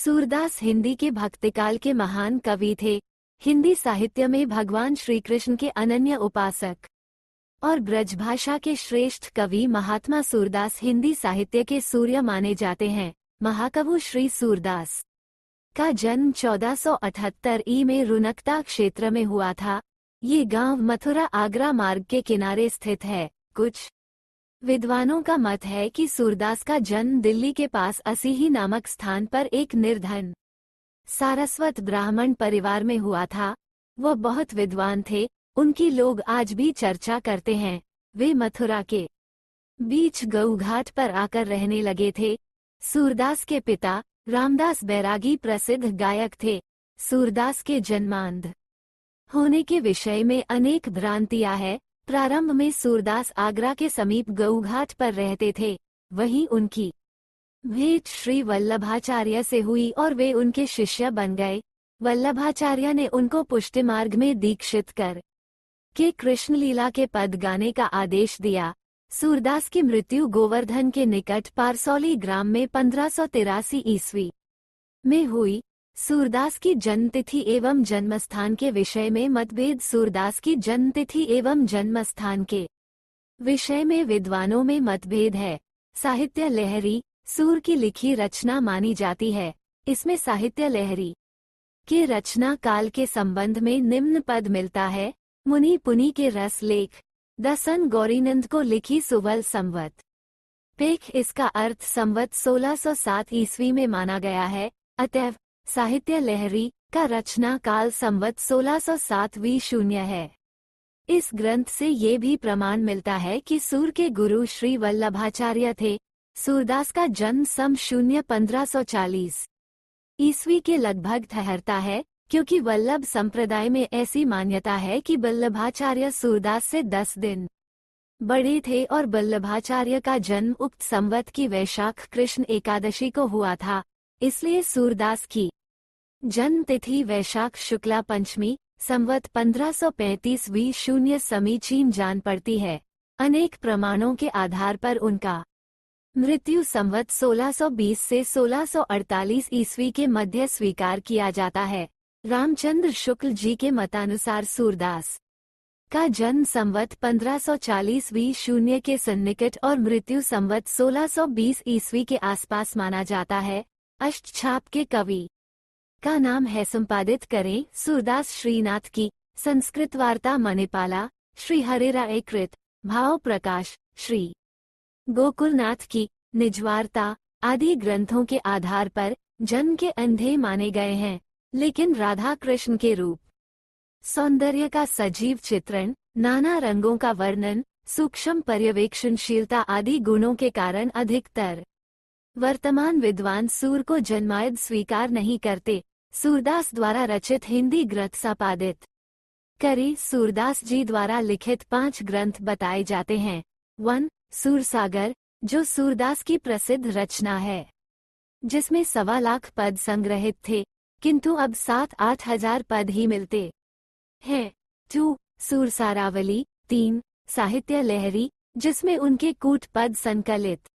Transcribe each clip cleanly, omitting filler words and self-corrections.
सूरदास हिंदी के भक्तिकाल के महान कवि थे। हिंदी साहित्य में भगवान श्री कृष्ण के अनन्य उपासक और ब्रजभाषा के श्रेष्ठ कवि महात्मा सूरदास हिंदी साहित्य के सूर्य माने जाते हैं। महाकवि श्री सूरदास का जन्म 1478 ई में रुनकता क्षेत्र में हुआ था। ये गांव मथुरा आगरा मार्ग के किनारे स्थित है। कुछ विद्वानों का मत है कि सूरदास का जन्म दिल्ली के पास असीही नामक स्थान पर एक निर्धन सारस्वत ब्राह्मण परिवार में हुआ था। वह बहुत विद्वान थे, उनकी लोग आज भी चर्चा करते हैं। वे मथुरा के बीच गऊघाट पर आकर रहने लगे थे। सूरदास के पिता रामदास बैरागी प्रसिद्ध गायक थे। सूरदास के जन्मांध होने के विषय में अनेक भ्रांतियां हैं। प्रारंभ में सूरदास आगरा के समीप गऊघाट पर रहते थे। वहीं उनकी भेंट श्री वल्लभाचार्य से हुई और वे उनके शिष्य बन गए। वल्लभाचार्य ने उनको पुष्टि मार्ग में दीक्षित कर के कृष्ण लीला के पद गाने का आदेश दिया। सूरदास की मृत्यु गोवर्धन के निकट पारसौली ग्राम में 1583 ईस्वी में हुई। सूरदास की जन्मतिथि एवं जन्मस्थान के विषय में मतभेद। सूरदास की जन्मतिथि एवं जन्मस्थान के विषय में विद्वानों में मतभेद है। साहित्य लहरी सूर की लिखी रचना मानी जाती है। इसमें साहित्य लहरी के रचना काल के संबंध में निम्न पद मिलता है। मुनि पुनि के रस लेख दसन गौरीनंद को लिखी सुवल संवत पेख। इसका अर्थ संवत 1607 ईस्वी में माना गया है। अतएव साहित्य लहरी का रचना काल संवत 1607 शून्य है। इस ग्रंथ से ये भी प्रमाण मिलता है कि सूर के गुरु श्री वल्लभाचार्य थे। सूरदास का जन्म सम 1540 ईस्वी के लगभग ठहरता है, क्योंकि वल्लभ संप्रदाय में ऐसी मान्यता है कि वल्लभाचार्य सूरदास से 10 दिन बड़े थे और वल्लभाचार्य का जन्म उक्त संवत की वैशाख कृष्ण एकादशी को हुआ था। इसलिए सूरदास की जन्म तिथि वैशाख शुक्ला पंचमी संवत 1535 शून्य समीचीन जान पड़ती है। अनेक प्रमाणों के आधार पर उनका मृत्यु संवत 1620 से 1648 ईस्वी के मध्य स्वीकार किया जाता है। रामचंद्र शुक्ल जी के मतानुसार सूरदास का जन्म संवत 1540 शून्य के सन्निकट और मृत्यु संवत 1620 ईस्वी के आसपास माना जाता है। अष्टछाप के कवि का नाम है। संपादित करें सूरदास श्रीनाथ की संस्कृत वार्ता मणिपाला, श्री हरिराय कृत भाव प्रकाश, श्री गोकुलनाथ की निजवार्ता आदि ग्रंथों के आधार पर जन्म के अंधे माने गए हैं, लेकिन राधा कृष्ण के रूप सौंदर्य का सजीव चित्रण, नाना रंगों का वर्णन, सूक्ष्म पर्यवेक्षणशीलता आदि गुणों के कारण अधिकतर वर्तमान विद्वान सूर को जन्मायद स्वीकार नहीं करते। सूरदास द्वारा रचित हिंदी ग्रंथ संपादित करे सूरदास जी द्वारा लिखित 5 ग्रंथ बताए जाते हैं। 1. सूरसागर, जो सूरदास की प्रसिद्ध रचना है, जिसमें 1.25 लाख पद संग्रहित थे, किंतु अब 7-8 हजार पद ही मिलते हैं। 2. सूरसारावली। 3. साहित्य लहरी, जिसमें उनके कूट पद संकलित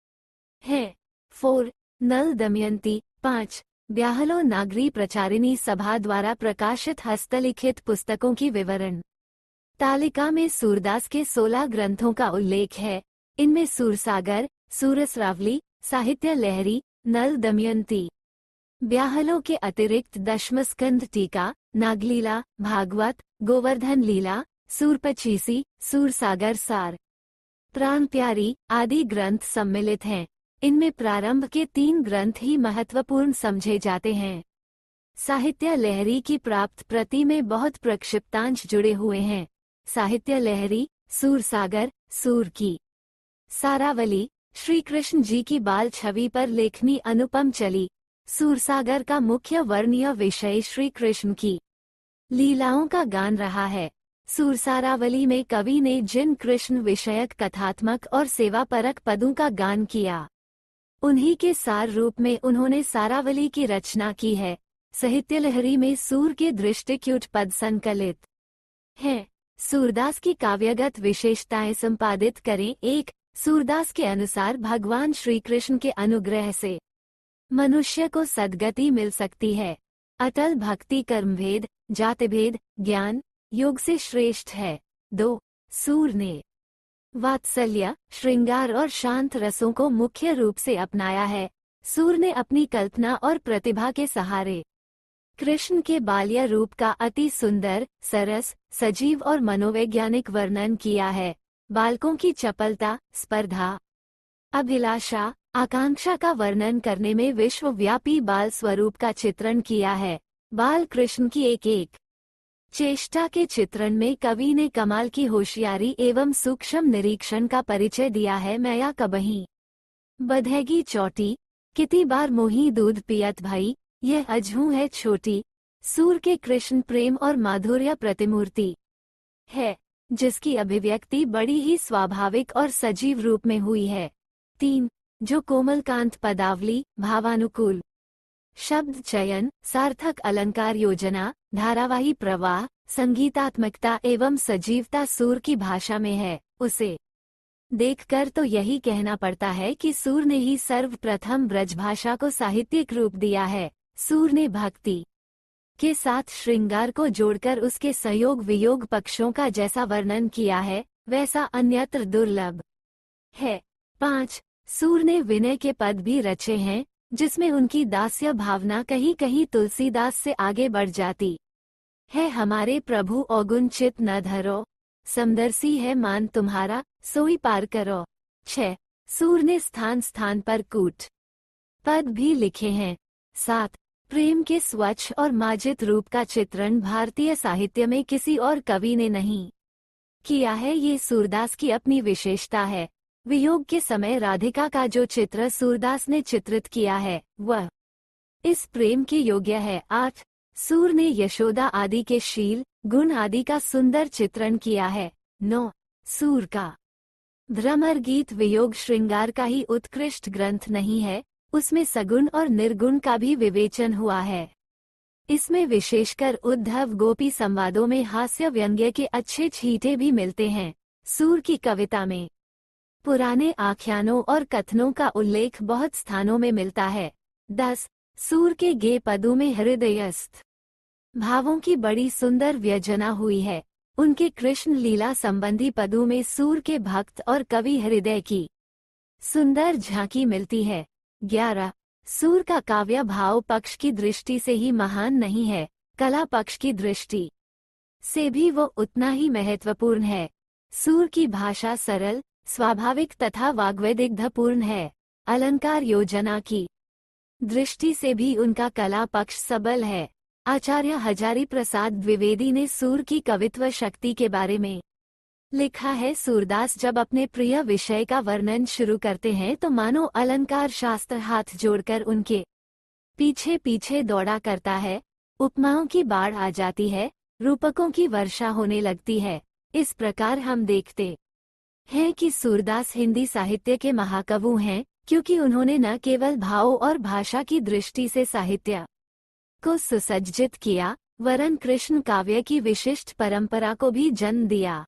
हैं। 4. नल दमयंती। 5. ब्याहलो नागरी प्रचारिणी सभा द्वारा प्रकाशित हस्तलिखित पुस्तकों की विवरण तालिका में सूरदास के 16 ग्रंथों का उल्लेख है। इनमें सूरसागर, सूरसरावली, साहित्य लहरी, नल दमयंती, ब्याहलो के अतिरिक्त दशमस्कंध टीका, नागलीला, भागवत, गोवर्धन लीला, सूरपचीसी, सूरसागर सार, प्राण प्यारी आदि ग्रंथ सम्मिलित हैं। इनमें प्रारंभ के 3 ग्रंथ ही महत्वपूर्ण समझे जाते हैं। साहित्य लहरी की प्राप्त प्रति में बहुत प्रक्षिप्तांश जुड़े हुए हैं। साहित्य लहरी, सूरसागर, सूर की सारावली, श्री कृष्ण जी की बाल छवि पर लेखनी अनुपम चली। सूरसागर का मुख्य वर्णीय विषय श्री कृष्ण की लीलाओं का गान रहा है। सूरसारावली में कवि ने जिन कृष्ण विषयक कथात्मक और सेवापरक पदों का गान किया, उन्हीं के सार रूप में उन्होंने सारावली की रचना की है। साहित्य लहरी में सूर के दृष्टिक्यूट पद संकलित हैं। सूरदास की काव्यगत विशेषताएं संपादित करें। 1. सूरदास के अनुसार भगवान श्री कृष्ण के अनुग्रह से मनुष्य को सद्गति मिल सकती है। अटल भक्ति कर्मभेद, जातिभेद, ज्ञान, योग से श्रेष्ठ है। 2. सूर ने वात्सल्य, श्रृंगार और शांत रसों को मुख्य रूप से अपनाया है। सूर ने अपनी कल्पना और प्रतिभा के सहारे कृष्ण के बाल्य रूप का अति सुंदर, सरस, सजीव और मनोवैज्ञानिक वर्णन किया है। बालकों की चपलता, स्पर्धा, अभिलाषा, आकांक्षा का वर्णन करने में विश्वव्यापी बाल स्वरूप का चित्रण किया है। बाल कृष्ण की एक एक चेष्टा के चित्रण में कवि ने कमाल की होशियारी एवं सूक्ष्म निरीक्षण का परिचय दिया है। मैया कबही बधेगी चोटी, कितनी बार मोही दूध पियत भाई, यह अजहू है छोटी। सूर के कृष्ण प्रेम और माधुर्य प्रतिमूर्ति है, जिसकी अभिव्यक्ति बड़ी ही स्वाभाविक और सजीव रूप में हुई है। 3. जो कोमलकांत पदावली, भावानुकूल शब्द चयन, सार्थक अलंकार योजना, धारावाही प्रवाह, संगीतात्मकता एवं सजीवता सूर की भाषा में है, उसे देखकर तो यही कहना पड़ता है कि सूर ने ही सर्वप्रथम ब्रजभाषा को साहित्यिक रूप दिया है। सूर ने भक्ति के साथ श्रृंगार को जोड़कर उसके संयोग वियोग पक्षों का जैसा वर्णन किया है, वैसा अन्यत्र दुर्लभ है। 5. सूर ने विनय के पद भी रचे हैं, जिसमें उनकी दास्य भावना कहीं कहीं तुलसीदास से आगे बढ़ जाती है। हमारे प्रभु औगुण चित न धरो, समदर्शी है मान तुम्हारा, सोई पार करो। 6. सूर ने स्थान स्थान पर कूट पद भी लिखे हैं। 7. प्रेम के स्वच्छ और मार्जित रूप का चित्रण भारतीय साहित्य में किसी और कवि ने नहीं किया है, ये सूरदास की अपनी विशेषता है। वियोग के समय राधिका का जो चित्र सूरदास ने चित्रित किया है, वह इस प्रेम के योग्य है। 8. सूर ने यशोदा आदि के शील, गुण आदि का सुंदर चित्रण किया है। 9. सूर का भ्रमर गीत वियोग श्रृंगार का ही उत्कृष्ट ग्रंथ नहीं है, उसमें सगुण और निर्गुण का भी विवेचन हुआ है। इसमें विशेषकर उद्धव गोपी संवादों में हास्य व्यंग्य के अच्छे छींटे भी मिलते हैं। सूर की कविता में पुराने आख्यानों और कथनों का उल्लेख बहुत स्थानों में मिलता है। 10. सूर के गे पदों में हृदयस्थ भावों की बड़ी सुंदर व्यजना हुई है। उनके कृष्ण लीला संबंधी पदों में सूर के भक्त और कवि हृदय की सुंदर झांकी मिलती है। 11. सूर का काव्य भाव पक्ष की दृष्टि से ही महान नहीं है, कला पक्ष की दृष्टि से भी वो उतना ही महत्वपूर्ण है। सूर की भाषा सरल, स्वाभाविक तथा वाग्वैदिग्धपूर्ण है। अलंकार योजना की दृष्टि से भी उनका कला पक्ष सबल है। आचार्य हजारी प्रसाद द्विवेदी ने सूर की कवित्व शक्ति के बारे में लिखा है, सूरदास जब अपने प्रिय विषय का वर्णन शुरू करते हैं तो मानो अलंकार शास्त्र हाथ जोड़कर उनके पीछे पीछे दौड़ा करता है। उपमाओं की बाढ़ आ जाती है, रूपकों की वर्षा होने लगती है। इस प्रकार हम देखते हैं कि सूरदास हिंदी साहित्य के महाकवि हैं, क्योंकि उन्होंने न केवल भाव और भाषा की दृष्टि से साहित्य को सुसज्जित किया, वरन कृष्ण काव्य की विशिष्ट परंपरा को भी जन्म दिया।